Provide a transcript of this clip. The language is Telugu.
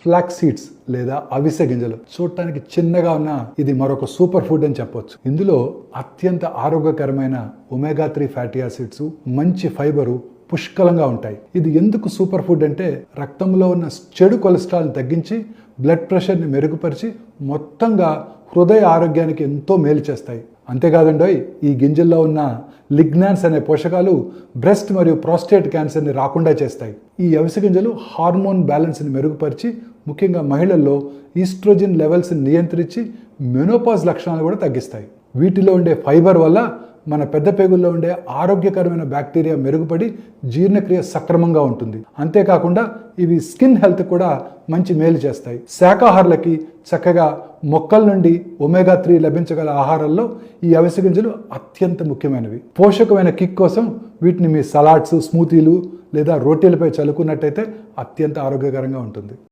ఫ్లాక్స్ సీడ్స్ లేదా అవిసె గింజలు చూడటానికి చిన్నగా ఉన్న ఇది మరొక సూపర్ ఫుడ్ అని చెప్పొచ్చు. ఇందులో అత్యంత ఆరోగ్యకరమైన ఒమేగా 3 ఫ్యాటీ యాసిడ్స్, మంచి ఫైబరు పుష్కలంగా ఉంటాయి. ఇది ఎందుకు సూపర్ ఫుడ్ అంటే రక్తంలో ఉన్న చెడు కొలెస్ట్రాల్ని తగ్గించి బ్లడ్ ప్రెషర్ని మెరుగుపరిచి మొత్తంగా హృదయ ఆరోగ్యానికి ఎంతో మేలు చేస్తాయి. అంతేకాదండోయ్, ఈ గింజల్లో ఉన్న లిగ్నాన్స్ అనే పోషకాలు బ్రెస్ట్ మరియు ప్రాస్టేట్ క్యాన్సర్ని రాకుండా చేస్తాయి. ఈ అవిసె గింజలు హార్మోన్ బ్యాలెన్స్ని మెరుగుపరిచి ముఖ్యంగా మహిళల్లో ఈస్ట్రోజన్ లెవెల్స్ని నియంత్రించి మెనోపాజ్ లక్షణాలు కూడా తగ్గిస్తాయి. వీటిలో ఉండే ఫైబర్ వల్ల మన పెద్ద పేగుల్లో ఉండే ఆరోగ్యకరమైన బ్యాక్టీరియా మెరుగుపడి జీర్ణక్రియ సక్రమంగా ఉంటుంది. అంతేకాకుండా ఇవి స్కిన్ హెల్త్ కూడా మంచి మేలు చేస్తాయి. శాకాహారులకి చక్కగా మొక్కల నుండి ఒమేగా 3 లభించగల ఆహారాల్లో ఈ అవిసె గింజలు అత్యంత ముఖ్యమైనవి. పోషకమైన కిక్ కోసం వీటిని మీ సలాడ్స్, స్మూతీలు లేదా రోటీలపై చల్లుకున్నట్టయితే అత్యంత ఆరోగ్యకరంగా ఉంటుంది.